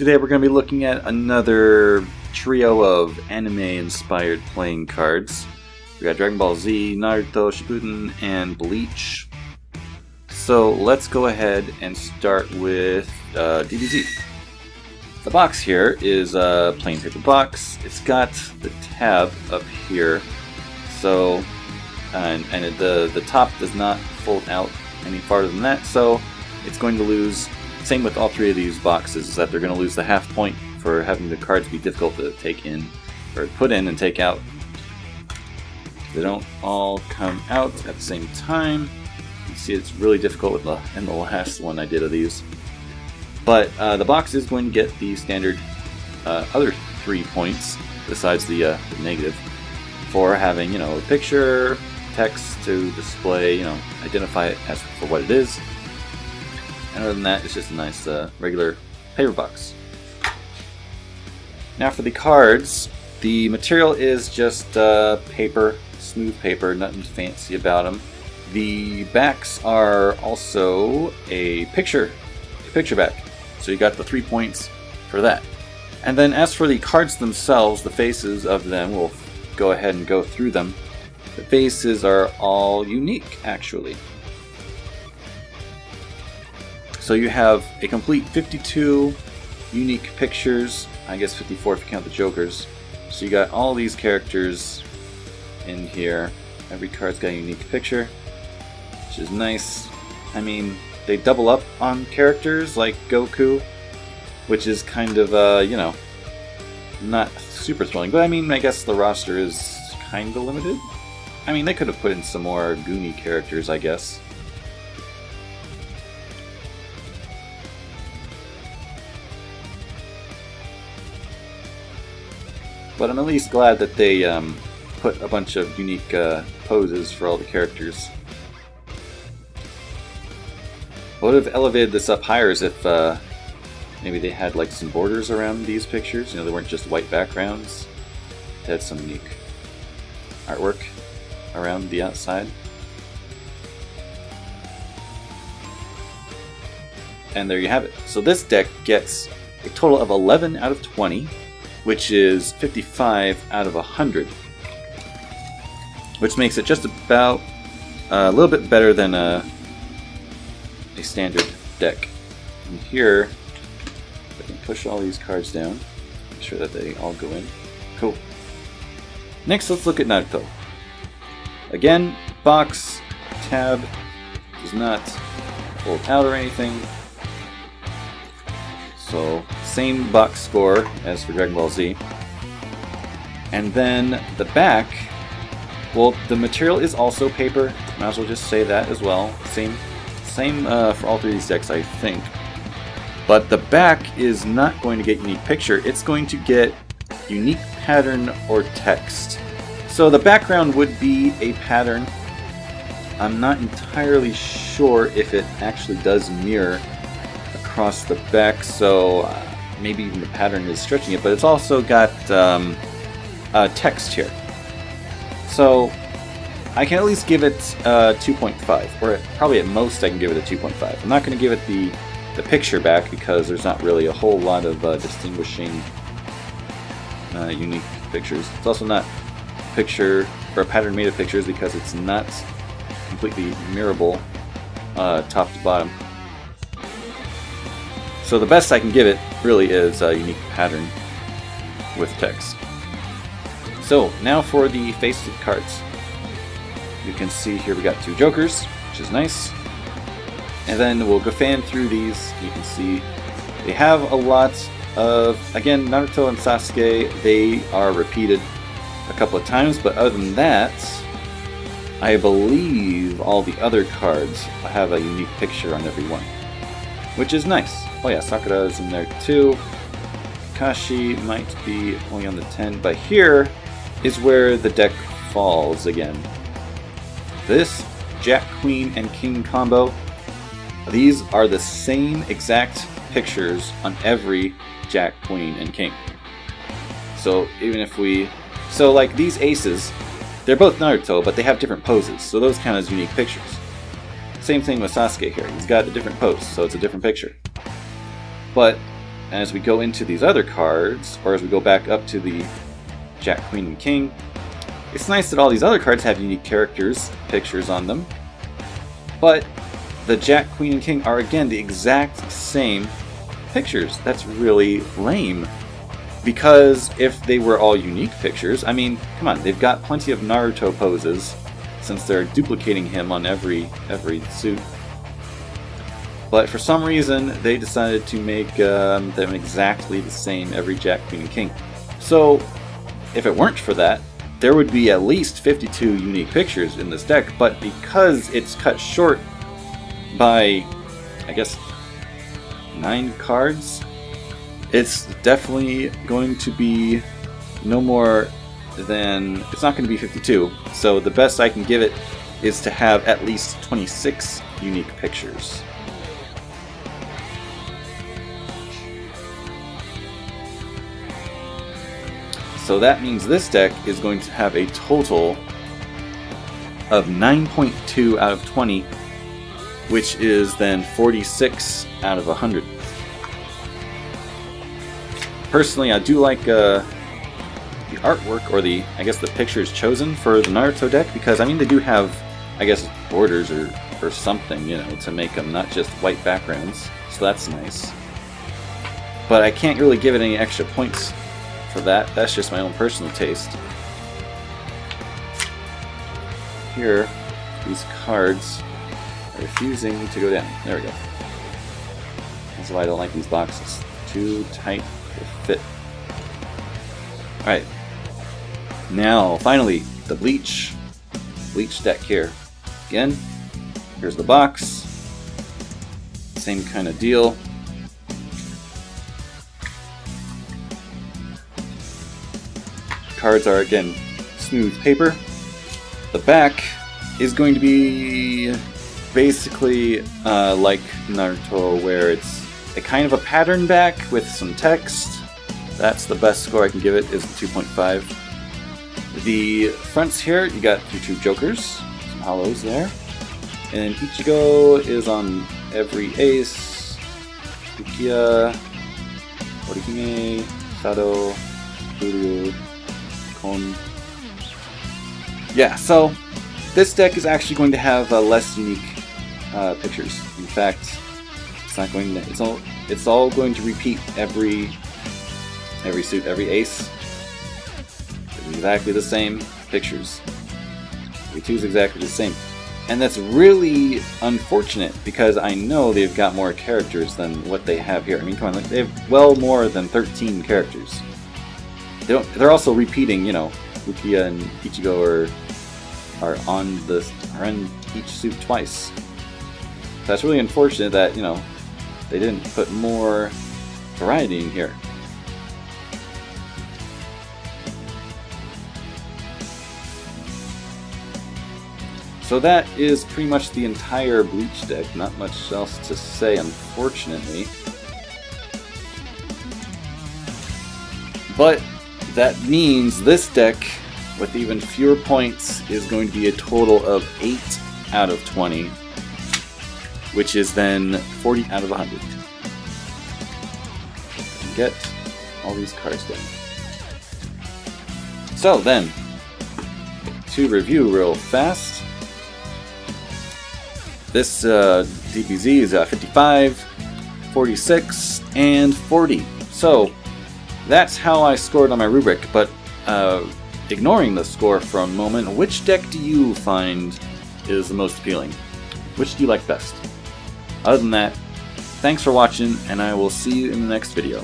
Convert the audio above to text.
Today we're going to be looking at another trio of anime-inspired playing cards. We got Dragon Ball Z, Naruto Shippuden, and Bleach. So let's go ahead and start with DBZ. The box here is a plain paper box. It's got the tab up here, so and the top does not fold out any farther than that, so it's going to lose. Same with all three of these boxes, is that they're going to lose the half point for having the cards be difficult to take in, or put in and take out. They don't all come out at the same time. You see it's really difficult with in the last one I did of these. But the box is going to get the standard other 3 points, besides the negative, for having, a picture, text to display, identify it as for what it is. And other than that, it's just a nice regular paper box. Now for the cards, the material is just paper, smooth paper, nothing fancy about them. The backs are also a picture back. So you got the 3 points for that. And then as for the cards themselves, the faces of them, we'll go ahead and go through them. The faces are all unique, actually. So you have a complete 52 unique pictures, I guess 54 if you count the Jokers. So you got all these characters in here. Every card's got a unique picture, which is nice. I mean, they double up on characters like Goku, which is kind of, not super thrilling. But I mean, I guess the roster is kind of limited. I mean, they could have put in some more Goonie characters, I guess. But I'm at least glad that they put a bunch of unique poses for all the characters. What would have elevated this up higher is if maybe they had like some borders around these pictures. They weren't just white backgrounds. They had some unique artwork around the outside. And there you have it. So this deck gets a total of 11 out of 20. Which is 55 out of 100, which makes it just about a little bit better than a standard deck. And here, I can push all these cards down, make sure that they all go in. Cool. Next, let's look at Naruto. Again, box, tab, does not fold out or anything. So, same box score as for Dragon Ball Z. And then the back, well, the material is also paper. Might as well just say that as well. Same for all three of these decks, I think. But the back is not going to get unique picture. It's going to get unique pattern or text. So the background would be a pattern. I'm not entirely sure if it actually does mirror across the back, so maybe even the pattern is stretching it, but it's also got text here. So I can at least give it 2.5, or probably at most I can give it a 2.5. I'm not going to give it the picture back because there's not really a whole lot of distinguishing unique pictures. It's also not a picture or a pattern made of pictures because it's not completely mirrorable top to bottom. So the best I can give it really is a unique pattern with text. So now for the face of the cards. You can see here we got 2 Jokers, which is nice. And then we'll go fan through these. You can see they have a lot of, again, Naruto and Sasuke, they are repeated a couple of times, but other than that, I believe all the other cards have a unique picture on every one, which is nice. Oh yeah, Sakura is in there too. Kashi might be only on the 10, but here is where the deck falls again. This Jack, Queen, and King combo, these are the same exact pictures on every Jack, Queen, and King. So even if like these aces, they're both Naruto, but they have different poses, so those count as unique pictures. Same thing with Sasuke here. He's got a different pose, so it's a different picture. But as we go into these other cards, or as we go back up to the Jack, Queen, and King, it's nice that all these other cards have unique characters, pictures on them, but the Jack, Queen, and King are again the exact same pictures. That's really lame. Because if they were all unique pictures, I mean, come on, they've got plenty of Naruto poses, since they're duplicating him on every suit. But for some reason, they decided to make them exactly the same every Jack, Queen, and King. So, if it weren't for that, there would be at least 52 unique pictures in this deck, but because it's cut short by, I guess, 9 cards, it's definitely going to be no more than, it's not going to be 52, so the best I can give it is to have at least 26 unique pictures. So that means this deck is going to have a total of 9.2 out of 20, which is then 46 out of 100. Personally, I do like the artwork, or I guess the pictures chosen for the Naruto deck, because I mean they do have, I guess, borders or something, you know, to make them not just white backgrounds, so that's nice. But I can't really give it any extra points for that. That's just my own personal taste. Here, these cards are refusing to go down. There we go. That's why I don't like these boxes. Too tight to fit. Alright. Now, finally, the Bleach deck here. Again, here's the box. Same kind of deal. Cards are, again, smooth paper. The back is going to be basically like Naruto, where it's a kind of a pattern back with some text. That's the best score I can give it, is the 2.5. The fronts here, you got your 2 jokers, some hollows there. And Ichigo is on every ace. Rukia, Orihime, Sado, Kuryu, Kon. Yeah, so this deck is actually going to have less unique pictures. In fact, it's not going to. It's all going to repeat every suit, every ace. It's exactly the same pictures. Every 2 is exactly the same, and that's really unfortunate because I know they've got more characters than what they have here. I mean, come on, they have well more than 13 characters. They're also repeating, you know, Rukia and Ichigo are on each suit twice. So that's really unfortunate that, you know, they didn't put more variety in here. So that is pretty much the entire Bleach deck. Not much else to say, unfortunately. But that means this deck, with even fewer points, is going to be a total of 8 out of 20, which is then 40 out of 100. Get all these cards down. So then, to review real fast, this DBZ is 55, 46, and 40. So that's how I scored on my rubric, but ignoring the score for a moment, which deck do you find is the most appealing? Which do you like best? Other than that, thanks for watching, and I will see you in the next video.